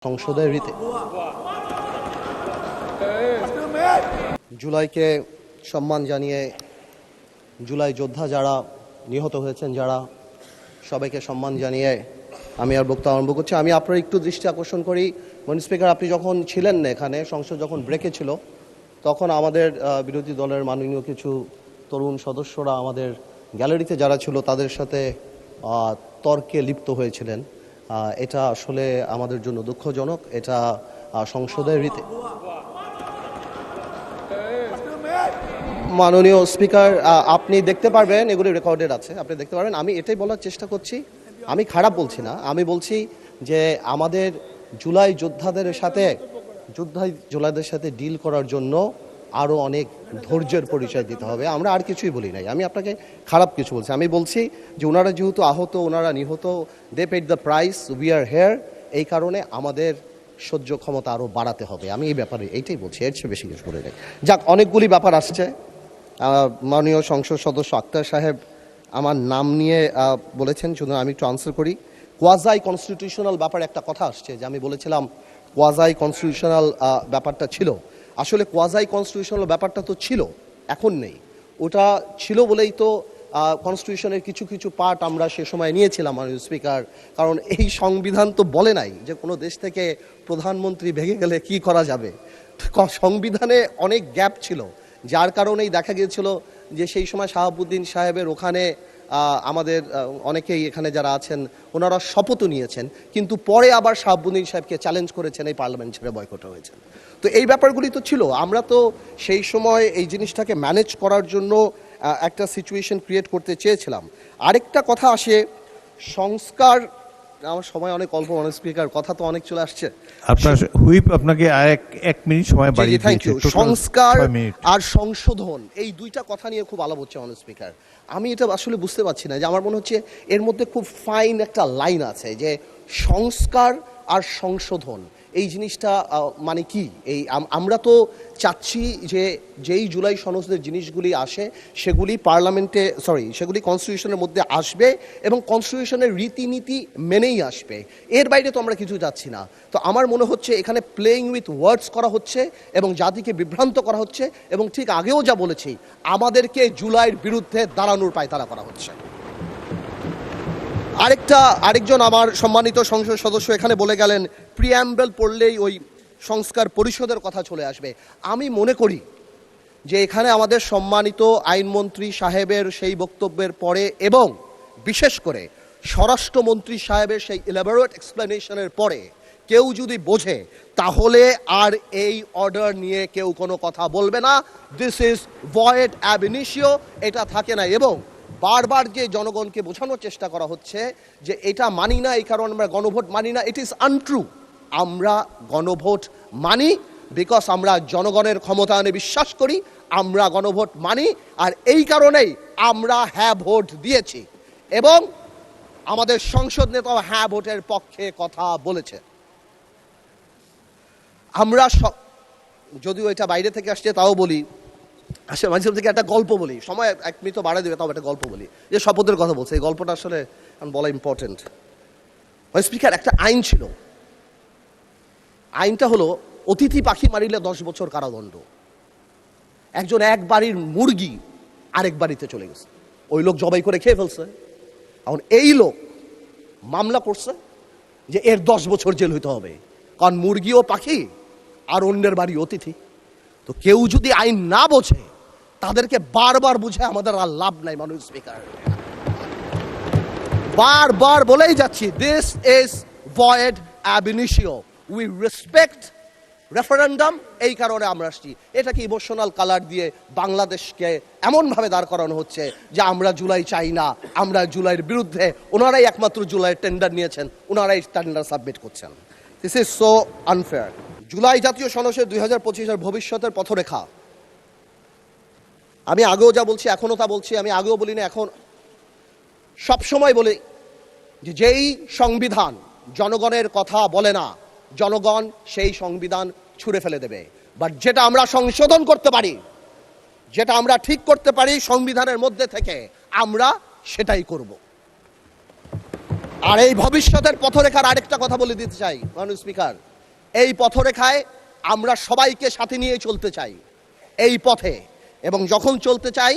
সংসদের রীতি জুলাইকে সম্মান জানিয়ে জুলাই যোদ্ধা যারা নিহত হয়েছেন, যারা সবাইকে সম্মান জানিয়ে আমি আর বক্তব্য আরম্ভ করছি। আমি আপনার একটু দৃষ্টি আকর্ষণ করি, মাননীয় স্পিকার, আপনি যখন ছিলেন না এখানে, সংসদ যখন ব্রেকে ছিল, তখন আমাদের বিরোধী দলের মাননীয় কিছু তরুণ সদস্যরা আমাদের গ্যালারিতে যারা ছিল তাদের সাথে তর্কে লিপ্ত হয়েছিলেন। এটা আসলে আমাদের জন্য দুঃখজনক। এটা সংসদের রীতি। মাননীয় স্পিকার, আপনি দেখতে পারবেন, এগুলি রেকর্ডেড আছে, আপনি দেখতে পারবেন। আমি এটাই বলার চেষ্টা করছি, আমি খারাপ বলছি না, আমি বলছি যে আমাদের জুলাই যোদ্ধাদের সাথে ডিল করার জন্য আরও অনেক ধৈর্যের পরিচয় দিতে হবে। আমরা আর কিছুই বলি নাই, আমি আপনাকে খারাপ কিছু বলছি। আমি বলছি যে ওনারা যেহেতু আহত, ওনারা নিহত, they paid the price, we are here, এই কারণে আমাদের সহ্য ক্ষমতা আরও বাড়াতে হবে। আমি এই ব্যাপারে এইটাই বলছি, এর চেয়ে বেশি কিছু বলে নাই। যাক, অনেকগুলি ব্যাপার আসছে। মাননীয় সংসদ সদস্য আক্তার সাহেব আমার নাম নিয়ে বলেছেন, শুধু আমি একটু আনসার করি। কোয়াজাই কনস্টিটিউশনাল ব্যাপারে একটা কথা আসছে, যে আমি বলেছিলাম কোয়াজাই কনস্টিটিউশনাল ব্যাপারটা ছিল। আসলে কোয়াজাই কনস্টিটিউশনাল ব্যাপারটা তো ছিল, এখন নেই। ওটা ছিল বলেই তো কনস্টিটিউশনের কিছু কিছু পার্ট আমরা সে সময় নিয়েছিলাম, মাননীয় স্পিকার। কারণ এই সংবিধান তো বলে নাই যে কোনো দেশ থেকে প্রধানমন্ত্রী ভেঙে গেলে কি করা যাবে। সংবিধানে অনেক গ্যাপ ছিল, যার কারণেই দেখা গিয়েছিল যে সেই সময় শাহাবুদ্দিন সাহেবের ওখানে আমাদের অনেকেই এখানে যারা আছেন ওনারা শপথও নিয়েছেন, কিন্তু পরে আবার শাহাবুদ্দিন সাহেবকে চ্যালেঞ্জ করেছেন, এই পার্লামেন্ট ছেড়ে বয়কট হয়েছেন। তো এই ব্যাপারগুলি তো ছিল। আমরা তো সেই সময় এই জিনিসটাকে ম্যানেজ করার জন্য একটা সিচুয়েশন ক্রিয়েট করতে চেয়েছিলাম। আরেকটা কথা আসে, সংস্কার, আমার সময় অনেক অল্প, মাননীয় স্পিকার, কথা তো অনেক চলে আসছে। আপনার হুইপ আপনাকে এক মিনিট সময় বাড়িয়ে দিয়েছে। সংস্কার আর সংশোধন, এই দুইটা কথা নিয়ে খুব আলাপ হচ্ছে, মাননীয় স্পিকার। আমি এটা আসলে বুঝতে পারছি না, যে আমার মনে হচ্ছে এর মধ্যে খুব ফাইন একটা লাইন আছে, যে সংস্কার আর সংশোধন এই জিনিসটা মানে কি? এই আমরা তো চাচ্ছি যে যেই জুলাই সনদের জিনিসগুলি আসে সেগুলি পার্লামেন্টে, সেগুলি কনস্টিটিউশনের মধ্যে আসবে এবং কনস্টিটিউশনের রীতিনীতি মেনেই আসবে। এর বাইরে তো আমরা কিছু যাচ্ছি না। তো আমার মনে হচ্ছে এখানে প্লেইং উইথ ওয়ার্ডস করা হচ্ছে এবং জাতিকে বিভ্রান্ত করা হচ্ছে, এবং ঠিক আগেও যা বলেছি, আমাদেরকে জুলাইয়ের বিরুদ্ধে দাঁড়ানোর পায়তারা করা হচ্ছে। আরেকজন আমার সম্মানিত সংসদ সদস্য এখানে বলে গেলেন, প্রিঅ্যাম্বল পড়লেই ওই সংস্কার পরিষদের কথা চলে আসবে। আমি মনে করি যে এখানে আমাদের সম্মানিত আইনমন্ত্রী সাহেবের সেই বক্তব্যের পরে, এবং বিশেষ করে স্বরাষ্ট্রমন্ত্রী সাহেবের সেই ইলাবোরেট এক্সপ্লেনেশনের পরে কেউ যদি বোঝে, তাহলে আর এই অর্ডার নিয়ে কেউ কোনো কথা বলবে না। This is void ab initio, এটা থাকে না। এবং বারবার যে জনগণকে বোঝানোর চেষ্টা করা হচ্ছে যে এটা মানি না, এই কারণে আমরা গণভোট মানি না, ইট ইজ আনট্রু। আমরা গণভোট মানি বিকজ আমরা জনগণের ক্ষমতায়নে বিশ্বাস করি, আমরা গণভোট মানি, আর এই কারণেই আমরা হ্যাঁ ভোট দিয়েছি, এবং আমাদের সংসদ নেতাও হ্যাঁ ভোটের পক্ষে কথা বলেছে। আমরা যদিও এটা বাইরে থেকে আসছে তাও বলি, আসলে মাঝে থেকে একটা গল্প বলি, সময় এক মিনিট বাড়ায় দেবে, তাও একটা গল্প বলি, যে শপথের কথা বলছে। এই গল্পটা আসলে বলা ইম্পর্টেন্ট। স্পিকার, একটা আইন ছিল, আইনটা হলো অতিথি পাখি মারিলে 10 বছর কারাদণ্ড। একজন এক বাড়ির মুরগি আরেক বাড়িতে চলে গেছে, ওই লোক জবাই করে খেয়ে ফেলছে। এখন এই লোক মামলা করছে যে এর 10 বছর জেল হইতে হবে, কারণ মুরগিও পাখি আর অন্যের বাড়ি অতিথি। তো কেউ যদি আইন না বোঝে, তাদেরকে বারবার বুঝে আমাদের আর লাভ নাই। মাননীয় স্পিকার, বারবার বলেই যাচ্ছি, this is void ab initio. We respect referendum, এই কারণে আমরা আসছি। এটাকে ইমোশনাল কালার দিয়ে বাংলাদেশকে এমনভাবে দাঁড় করানো হচ্ছে যে আমরা জুলাই চাই না, আমরা জুলাইয়ের বিরুদ্ধে। ওনারাই একমাত্র জুলাইয়ের টেন্ডার নিয়েছেন, ওনারাই টেন্ডার সাবমিট করছেন। This is so unfair. July জাতীয় সনদের 2025-এর ভবিষ্যতের পথরেখা, আমি আগেও যা বলছি এখনও তা বলছি, আমি আগেও বলি না, এখন সবসময় বলি যে যেই সংবিধান জনগণের কথা বলে না, জনগণ সেই সংবিধান ছুঁড়ে ফেলে দেবে। বাট যেটা আমরা সংশোধন করতে পারি, যেটা আমরা ঠিক করতে পারি সংবিধানের মধ্যে থেকে, আমরা সেটাই করব। আর এই ভবিষ্যতের পথরেখার আরেকটা কথা বলে দিতে চাই, মাননীয় স্পিকার, এই পথরেখায় আমরা সবাইকে সাথে নিয়ে চলতে চাই এই পথে, এবং যখন চলতে চাই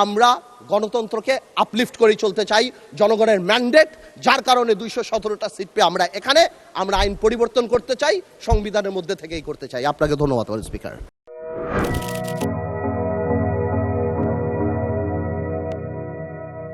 আমরা গণতন্ত্রকে আপলিফট করে চলতে চাই। জনগণের ম্যান্ডেট, যার কারণে 217টা সিট পেয়ে আমরা এখানে, আমরা আইন পরিবর্তন করতে চাই, সংবিধানের মধ্যে থেকেই করতে চাই। আপনাকে ধন্যবাদ স্পিকার।